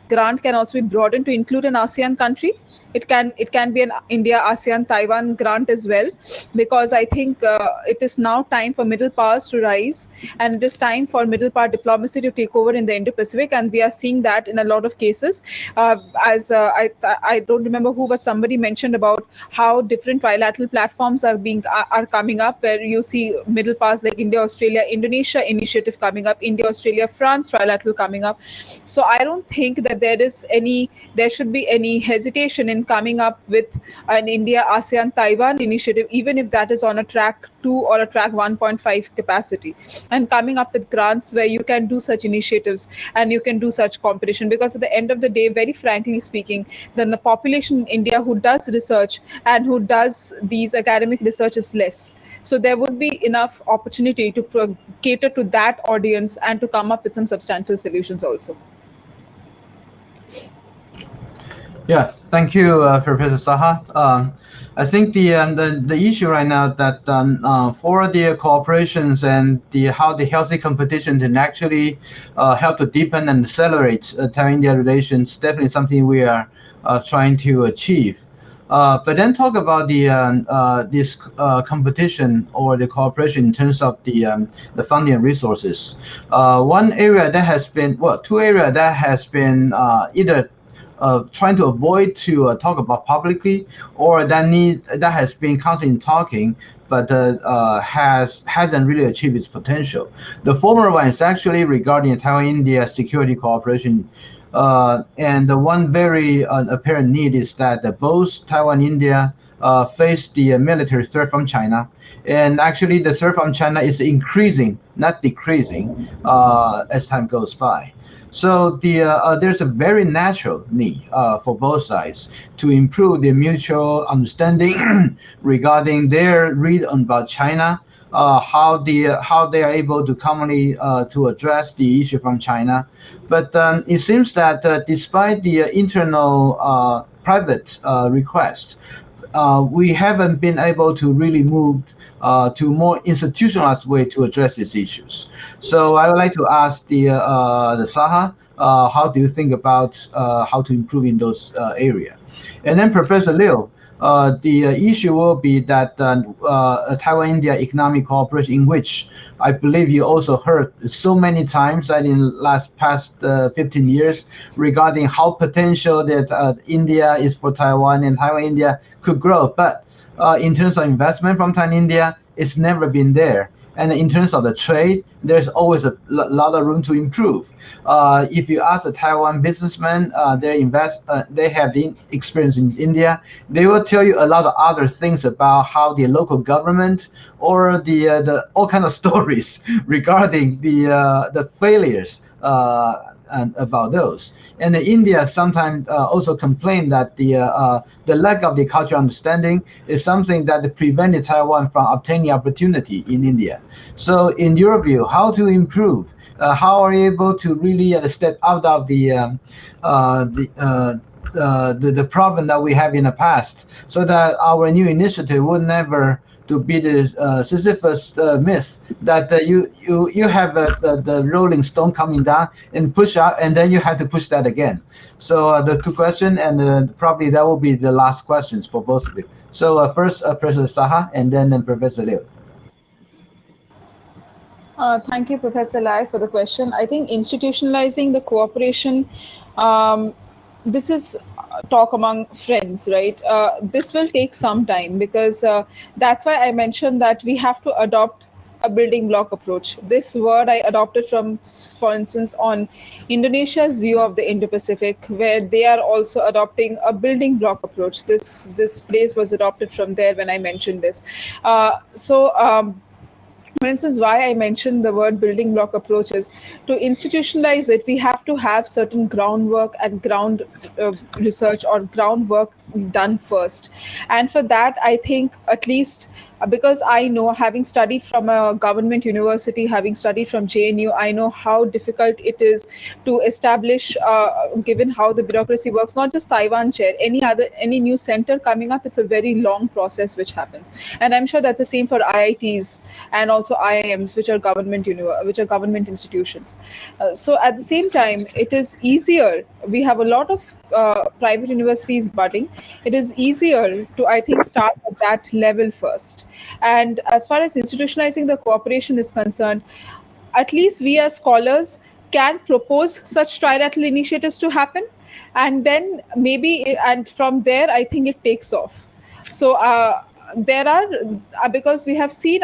grant can also be broadened to include an ASEAN country, it can be an India ASEAN Taiwan grant as well, because I think it is now time for middle powers to rise, and it is time for middle power diplomacy to take over in the Indo-Pacific, and we are seeing that in a lot of cases. As I don't remember who, but somebody mentioned about how different trilateral platforms are coming up, where you see middle powers like India, Australia, Indonesia initiative coming up, India, Australia, France trilateral coming up. So I don't think that there should be any hesitation in coming up with an India ASEAN Taiwan initiative, even if that is on a track 2 or a track 1.5 capacity, and coming up with grants where you can do such initiatives and you can do such competition. Because at the end of the day, very frankly speaking, then the population in India who does research and who does these academic research is less. So there would be enough opportunity to cater to that audience and to come up with some substantial solutions also. Yeah, thank you, Professor Saha. I think the issue right now that for the cooperations and how the healthy competition can actually help to deepen and accelerate Taiwan-India relations, definitely something we are trying to achieve. But then talk about this competition or the cooperation in terms of the funding and resources. One area that has been, well, two areas that has been either trying to avoid to talk about publicly, or that has been constantly talking, but hasn't really achieved its potential. The former one is actually regarding Taiwan-India security cooperation. And the one very apparent need is that both Taiwan-India face the military threat from China. And actually, the threat from China is increasing, not decreasing, as time goes by. So there's a very natural need for both sides to improve the mutual understanding regarding their read about China, how they are able to commonly to address the issue from China. But it seems that despite the internal private request, we haven't been able to really move to a more institutionalized way to address these issues. So I would like to ask the Saha, how do you think about how to improve in those areas? And then Professor Liu, the issue will be that Taiwan-India economic cooperation, in which I believe you also heard so many times that in past 15 years regarding how potential that India is for Taiwan and Taiwan-India could grow. But in terms of investment from Taiwan-India, it's never been there. And in terms of the trade, there's always a lot of room to improve. If you ask a Taiwan businessman, they have the experience in India, they will tell you a lot of other things about how the local government or the all kind of stories regarding the failures and about those. And India sometimes also complain that the lack of the cultural understanding is something that prevented Taiwan from obtaining opportunity in India. So in your view, how to improve? How are you able to really step out of the problem that we have in the past, so that our new initiative would never to be the Sisyphus myth that you have the rolling stone coming down and push out, and then you have to push that again. So the two questions, and probably that will be the last questions for both of you. So first, Professor Saha, and then Professor Liu. Thank you, Professor Lai, for the question. I think institutionalizing the cooperation, this is talk among friends, right? This will take some time, because that's why I mentioned that we have to adopt a building block approach. This word I adopted from, for instance, on Indonesia's view of the Indo-Pacific, where they are also adopting a building block approach. This phrase was adopted from there when I mentioned this. For instance, why I mentioned the word building block approach is to institutionalize it, we have to have certain groundwork and ground research or groundwork done first. And for that, I think at least because I know, having studied from a government university, having studied from JNU, I know how difficult it is to establish, given how the bureaucracy works, not just Taiwan chair, any new center coming up, it's a very long process which happens. And I'm sure that's the same for IITs and also IIMs, which are government institutions. So at the same time, it is easier we have a lot of private universities budding. It is easier to, I think, start at that level first. And as far as institutionalizing the cooperation is concerned, at least we as scholars can propose such trilateral initiatives to happen, and then maybe, and from there, I think it takes off. So there are, because we have seen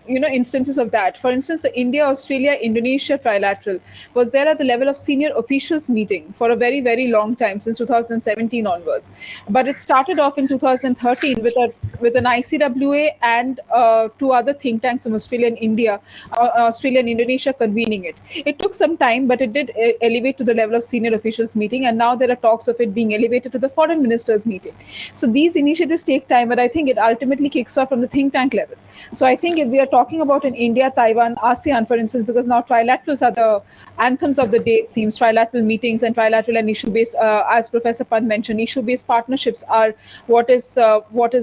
instances of that. For instance, the India, Australia, Indonesia trilateral was there at the level of senior officials meeting for a very, very long time, since 2017 onwards. But it started off in 2013 with an ICWA and two other think tanks from Australia and India, Australia and Indonesia convening it. It took some time, but it did elevate to the level of senior officials meeting, and now there are talks of it being elevated to the foreign ministers meeting. So these initiatives take time, but I think it ultimately kicks off from the think tank level. So I think if we are talking about an India, Taiwan, ASEAN, for instance, because now trilaterals are the anthems of the day, it seems, trilateral meetings and trilateral and issue-based, as Professor Pant mentioned, issue-based partnerships are what is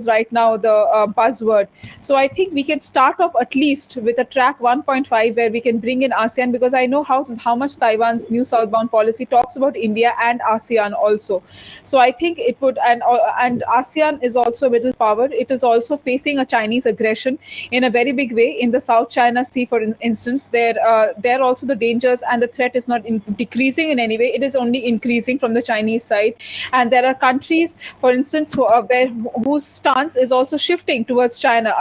right now the buzzword. So I think we can start off at least with a track 1.5 where we can bring in ASEAN, because I know how much Taiwan's new southbound policy talks about India and ASEAN also. So I think it would, and ASEAN is also a middle power. It is also facing a Chinese aggression in a very big way in the South China Sea, for instance. There also the dangers and the threat is not decreasing in any way. It is only increasing from the Chinese side. And there are countries, for instance, whose stance is also shifting towards China.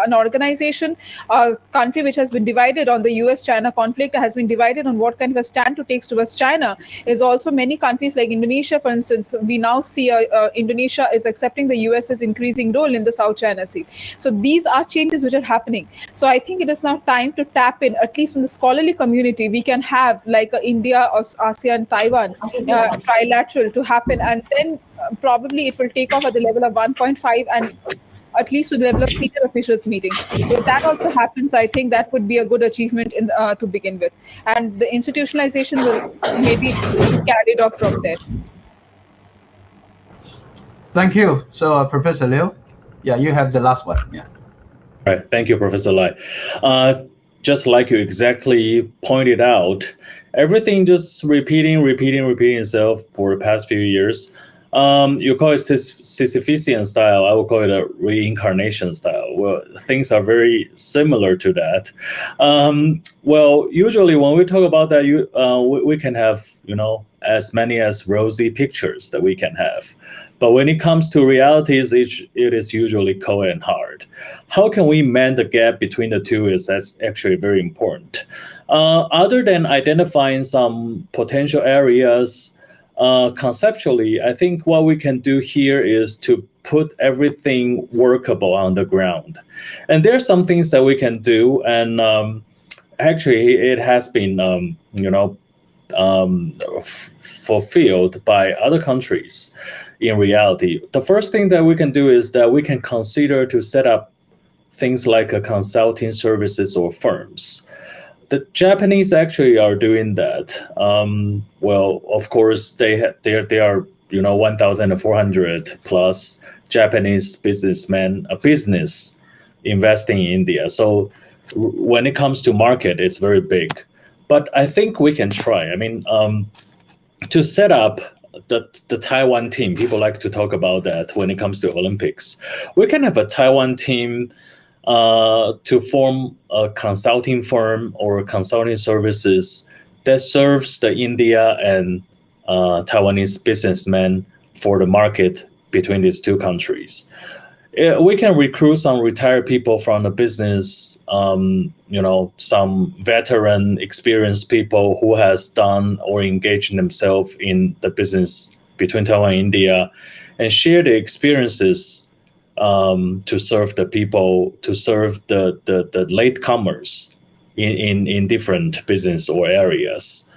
An organization, a country which has been divided on the US-China conflict, has been divided on what kind of a stand to take towards China, is also many countries like Indonesia, for instance. We now see Indonesia is accepting the US's increasing role in the South China Sea. So these are changes which are happening. So I think it is now time to tap in, at least from the scholarly community. We can have like a India or ASEAN Taiwan trilateral to happen, and then probably it will take off at the level of 1.5 and at least to the level of senior officials meeting. If that also happens, I think that would be a good achievement to begin with, and the institutionalization will maybe be carried off from there. Thank you. So, Professor Liu, yeah, you have the last one. Yeah. All right. Thank you, Professor Lai. Just like you exactly pointed out, everything just repeating itself for the past few years. You call it Sisyphean style. I would call it a reincarnation style. Well, things are very similar to that. Well, usually when we talk about that, we can have as many as rosy pictures that we can have. But when it comes to realities, it is usually cold and hard. How can we mend the gap between the two that's actually very important. Other than identifying some potential areas, conceptually, I think what we can do here is to put everything workable on the ground. And there are some things that we can do, and actually it has been fulfilled by other countries in reality. The first thing that we can do is that we can consider to set up things like a consulting services or firms. The Japanese actually are doing that. Well, of course, they are 1,400 plus Japanese businessmen, a business investing in India. So when it comes to market, it's very big. But I think we can try. I mean, to set up the Taiwan team, people like to talk about that when it comes to Olympics. We can have a Taiwan team to form a consulting firm or consulting services that serves the India and Taiwanese businessmen for the market between these two countries. We can recruit some retired people from the business, some veteran, experienced people who has done or engaged themselves in the business between Taiwan and India, and share the experiences to serve the people, to serve the latecomers in different business or areas.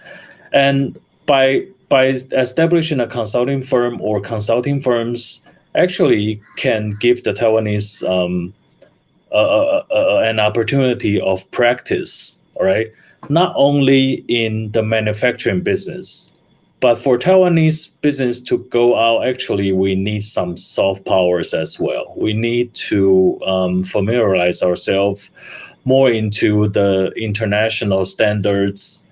And by establishing a consulting firm or consulting firms, actually can give the Taiwanese an opportunity of practice, all right? Not only in the manufacturing business, but for Taiwanese business to go out, actually, we need some soft powers as well. We need to familiarize ourselves more into the international standards,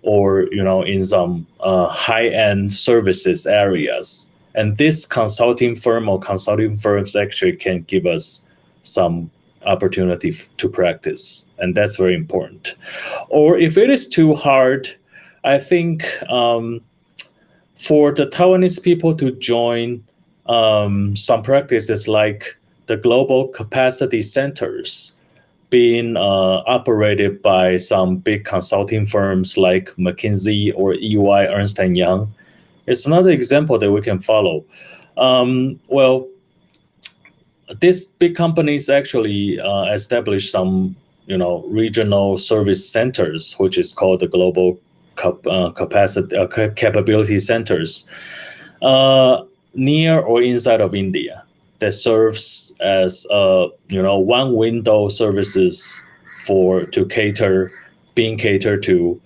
or in some high-end services areas. And this consulting firm or consulting firms actually can give us some opportunity to practice, and that's very important. Or if it is too hard, I think for the Taiwanese people to join some practices like the global capacity centers being operated by some big consulting firms like McKinsey or EY, Ernst & Young, it's another example that we can follow. Well, these big companies actually establish some, regional service centers, which is called the global capability centers, near or inside of India, that serves as one window services to cater to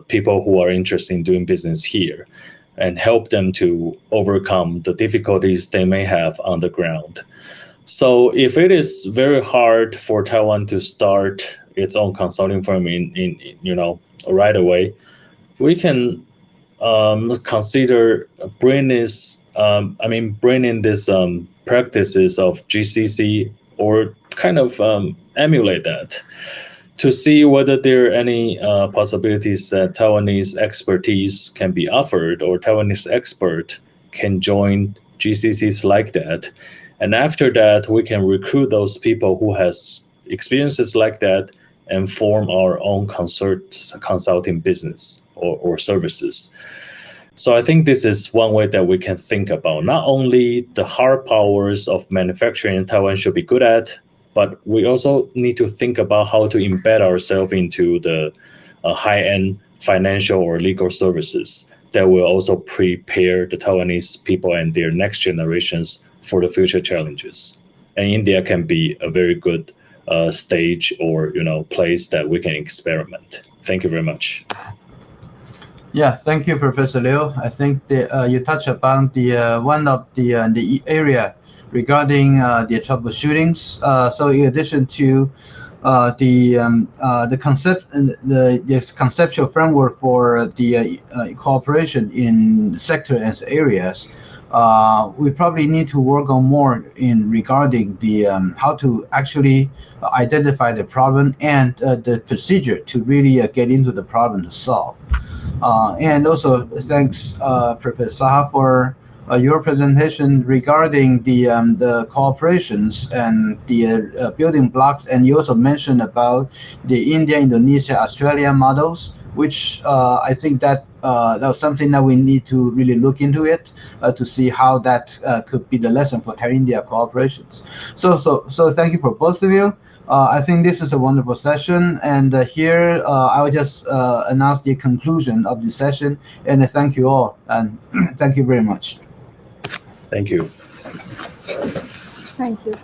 people who are interested in doing business here, and help them to overcome the difficulties they may have on the ground. So if it is very hard for Taiwan to start its own consulting firm in right away, we can consider bringing this practices of GCC, or kind of emulate that, to see whether there are any possibilities that Taiwanese expertise can be offered, or Taiwanese expert can join GCCs like that. And after that, we can recruit those people who has experiences like that and form our own consulting business or services. So I think this is one way that we can think about. Not only the hard powers of manufacturing in Taiwan should be good at, but we also need to think about how to embed ourselves into the high-end financial or legal services that will also prepare the Taiwanese people and their next generations for the future challenges. And India can be a very good stage or place that we can experiment. Thank you very much. Yeah, thank you, Professor Liu. I think you touched upon one of the area regarding the troubleshootings. So in addition to the concept and the conceptual framework for the cooperation in sector and areas, we probably need to work on more in regarding the how to actually identify the problem and the procedure to really get into the problem to solve. And also thanks, Professor Saha, for your presentation regarding the cooperations and the building blocks. And you also mentioned about the India, Indonesia, Australia models, which I think that was something that we need to really look into it to see how that could be the lesson for Thai-India cooperations. So thank you for both of you. I think this is a wonderful session, and here I will just announce the conclusion of the session, and thank you all, and thank you very much. Thank you. Thank you.